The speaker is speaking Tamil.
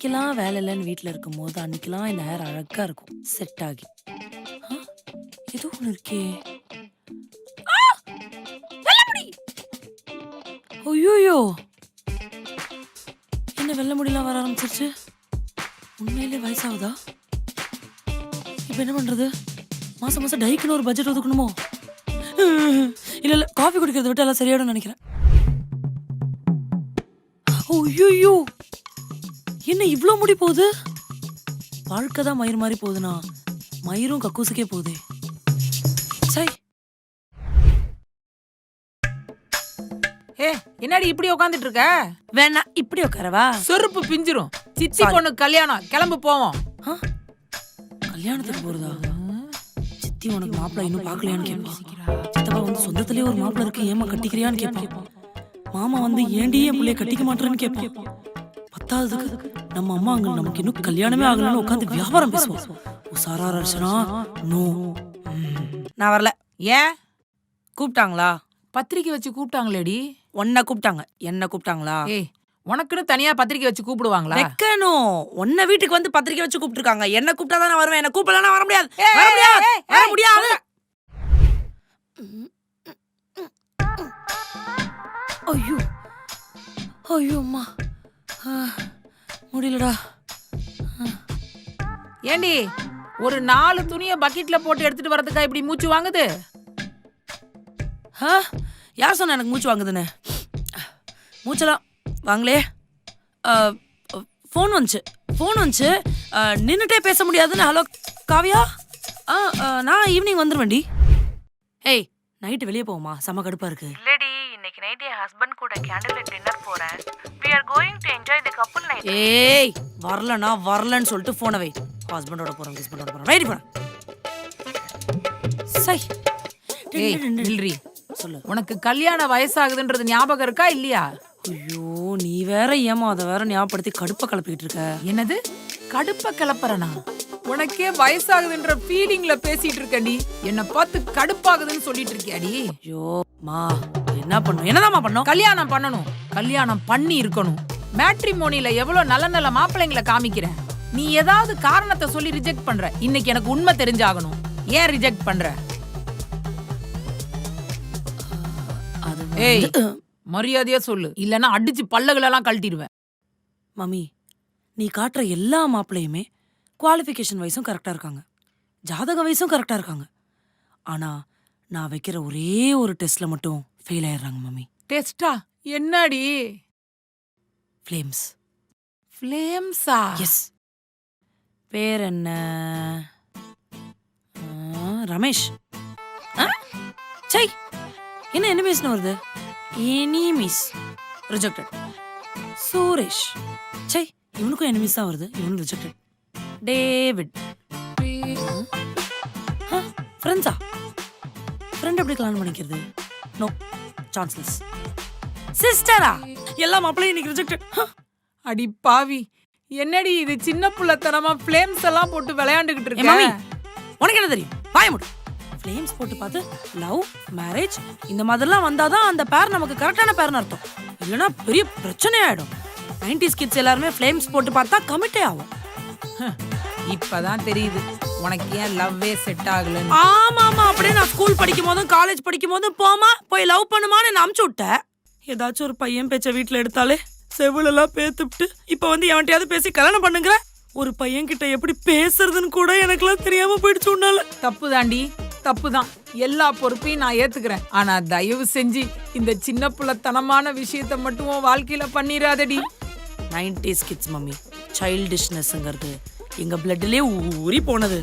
என்னைக்கெல்லாம் வேலை இல்லைன்னு வீட்டில் இருக்கும்போது அன்னைக்கெல்லாம் இந்த ஹேர் அழகா இருக்கும் செட் ஆகி. ஆ, ஏதோ ஒன்று இருக்கே. ஆ! வெள்ளை முடி! ஐயோயோ, என்ன வெள்ளை முடியெல்லாம் வர ஆரம்பிச்சிருச்சு? உண்மையிலே வயசாகுதா? இப்போ என்ன பண்றது? மாசம் மாசம் டைக்குன்னு ஒரு பட்ஜெட் ஒதுக்கணுமோ? இல்ல இல்ல, காஃபி குடிக்கிறத விட்டு எல்லாம் சரியாயிடும் நினைக்கிறேன். ஐயோ, என்ன இவ்ளோ முடி போகுது? வாழ்க்கை தான் மயிர் மாதிரி போகுதுனா மயிரும் கக்கூசுக்கே போகுதே. சை, ஏ என்னடி இப்படி உட்காந்துட்டு இருக்க? வேணா இப்படி உட்காரவா? செருப்பு பிஞ்சிரும். சித்தி பொண்ணு கல்யாணம், கிளம்பு போவோம். ஆ, கல்யாணத்துக்கு போறதா? சித்தி உனக்கு மாப்பிள்ளை இன்னும் பார்க்கலையான்னு கேட்பான். சித்தப்பா வந்து சொந்தத்திலேயே ஒரு மாப்பிள்ளை இருக்கு, ஏமா கட்டிக்கிறியான்னு கேட்பான். மாமா வந்து ஏண்டி என் பிள்ளைய கட்டிக்க மாட்டேன்னு கேட்பான். பத்தாவதுக்கு நம்ம அம்மா அங்க நமக்கு இன்னும் கல்யாணமே ஆகலன்னு உட்காந்து வியாபாரம் பேசுவோம். உசாரா ரச்சனா நோ. நான் வரல. ஏன்? கூப்பிட்டாங்களா? பத்திரிக்கை வச்சு கூப்பிட்டாங்களேடி. உன்னை கூப்பிட்டாங்க, என்ன கூப்பிட்டாங்களா? ஏய், உனக்குன்னு தனியா பத்திரிக்கை வச்சு கூப்பிடுவாங்களா? வைக்கணும். உன்னை வீட்டுக்கு வந்து பத்திரிக்கை வச்சு கூப்பிட்டுருக்காங்க. என்ன கூப்பிட்டா தான் நான் வருவேன். என்ன கூப்பிடலாம் வர முடியாது. வர முடியாது, வர முடியாது. ஐயோ ஐயோ அம்மா, முடியலடா. ஏண்டி ஒரு 4 துணியை பக்கெட்ல போட்டு எடுத்துட்டு வரதுக்கா இப்படி மூச்சு வாங்குது? யார் சொன்ன எனக்கு மூச்சு வாங்குதுன்னு? மூச்செல்லாம் வாங்களே. ஃபோன் வந்துச்சு. நின்றுட்டே பேச முடியாதுன்னு. ஹலோ காவியா, நான் ஈவினிங் வந்துருவேன்டி. ஏய், நைட்டு வெளியே போவோமா? செம கடுப்பா இருக்கு. இல்லடி, இன்னைக்கு நைட் என் ஹஸ்பண்ட் கூட கேண்டில் லைட் டின்னர் போறேன். we are going to enjoy the couple night. ஏய், வரலன்னு சொல்லிட்டு போனை வை. ஹஸ்பண்டோட போறேன், ஹஸ்பண்டோட போறேன். ரைட் போறேன். சை, ஏய் நில்றி. சொல்லு. உனக்கு கல்யாண வயசாகுதுன்றது ஞாபகம் இருக்கா இல்லையா? ஐயோ, நீ வேற ஏமா அதை வேற ஞாபகப்படுத்தி கடுப்ப கிளப்பிட்டு இருக்க. என்னது கடுப்ப கிளப்புறனா? உனக்கே வயசாகுதுன்ற ஃபீலிங்ல பேசிட்டு இருக்கடி. என்ன பார்த்து கடுப்பாகுதுன்னு சொல்லிட்டு இருக்கியாடி? ஐயோ மா, என்னதாம்மா பண்ணோம்? கல்யாணம் பண்ணணும், கல்யாணம் பண்ணி இருக்கணும். மேட்ரிமோனில எவ்வளவு நல்ல நல்ல மாப்பிள்ளைங்களை காமிக்கிறேன். நீ ஏதாவது காரணத்தை சொல்லி ரிஜெக்ட் பண்ற. இன்னைக்கு எனக்கு உண்மை தெரிஞ்சாகணும். ஏன் ரிஜெக்ட் பண்ற? ஏய், மரியாதையா சொல்லு, இல்லன்னா அடிச்சு பல்லகளெல்லாம் கழட்டிடுவேன். மம்மி, நீ காட்டுற எல்லா மாப்பிள்ளையுமே குவாலிஃபிகேஷன் வைஸும் கரெக்டாக இருக்காங்க, ஜாதக வைஸும் கரெக்டாக இருக்காங்க. ஆனால் நான் வைக்கிற ஒரே ஒரு டெஸ்ட்டில் மட்டும் ஃபெயில் ஆயிடுறாங்க மம்மி. டெஸ்டா? என்னடி? ஃப்ளேம்ஸ். ஃப்ளேம்ஸா? எஸ். பேர் என்ன? ரமேஷ். சை, என்ன எனிமீஸ்னு வருது? Enemies rejected. சுரேஷ். சை, இவனுக்கும் எனிமீஸ் தான் வருது, இவனும் ரிஜெக்டட். டேவிட். ஃப்ரெண்ட்ஸா? ஃப்ரெண்ட் எப்படி கல்யாணம் பண்ணிக்கிறது? No, chanceless. சிஸ்டரா? எல்லா மாப்பிள்ளையும் இன்னைக்கு ரிஜெக்டட். அடி பாவி, என்னடி இது சின்ன புள்ளத்தனமா ஃப்ளேம்ஸ் எல்லாம் போட்டு விளையாண்டுகிட்டு ஏ மம்மி, இருக்க? உனக்கு என்ன தெரியும்? வாய மூடு. ஃப்ளேம்ஸ் போட்டு பார்த்து லவ், மேரேஜ் இந்த மாதிரிலாம் வந்தாதான் அந்த பேர் நமக்கு கரெக்டான பேர்னு அர்த்தம். இல்லைன்னா பெரிய பிரச்சனை ஆயிடும். 90s கிட்ஸ் எல்லாருமே ஃப்ளேம்ஸ் போட்டு பார்த்தா கமிட்டே ஆகும். இப்பதான் தெரியுது உனக்கு ஏன் லவ்வே செட் ஆகலன்னு. ஆமா, அப்படியே நான் ஸ்கூல் படிக்கும் போதும் காலேஜ் படிக்கும் போதும் போய் லவ் பண்ணுமான்னு நான் அமுச்சு விட்டேன். ஏதாச்சும் ஒரு பையன் பேச்ச வீட்டுல எடுத்தாலே செவிலெல்லாம் பேத்துப்பிட்டு இப்ப வந்து எவன்ட்டையாவது பேசி கல்யாணம் பண்ணுங்கிற. ஒரு பையன் கிட்ட எப்படி பேசுறதுன்னு கூட எனக்குலாம் தெரியாம போயிடுச்சு உன்னால. தப்பு தாண்டி, தப்புதான். எல்லா பொறுப்பையும் நான் ஏத்துக்கிறேன். ஆனா தயவு செஞ்சு இந்த சின்ன புள்ளத்தனமான விஷயத்த மட்டும் உன் வாழ்க்கையில பண்ணிராதடி. 90s கிட்ஸ் மம்மி, சைல்டிஷ்னஸ்ங்கிறது எங்க பிளட்லயே ஊறி போனது.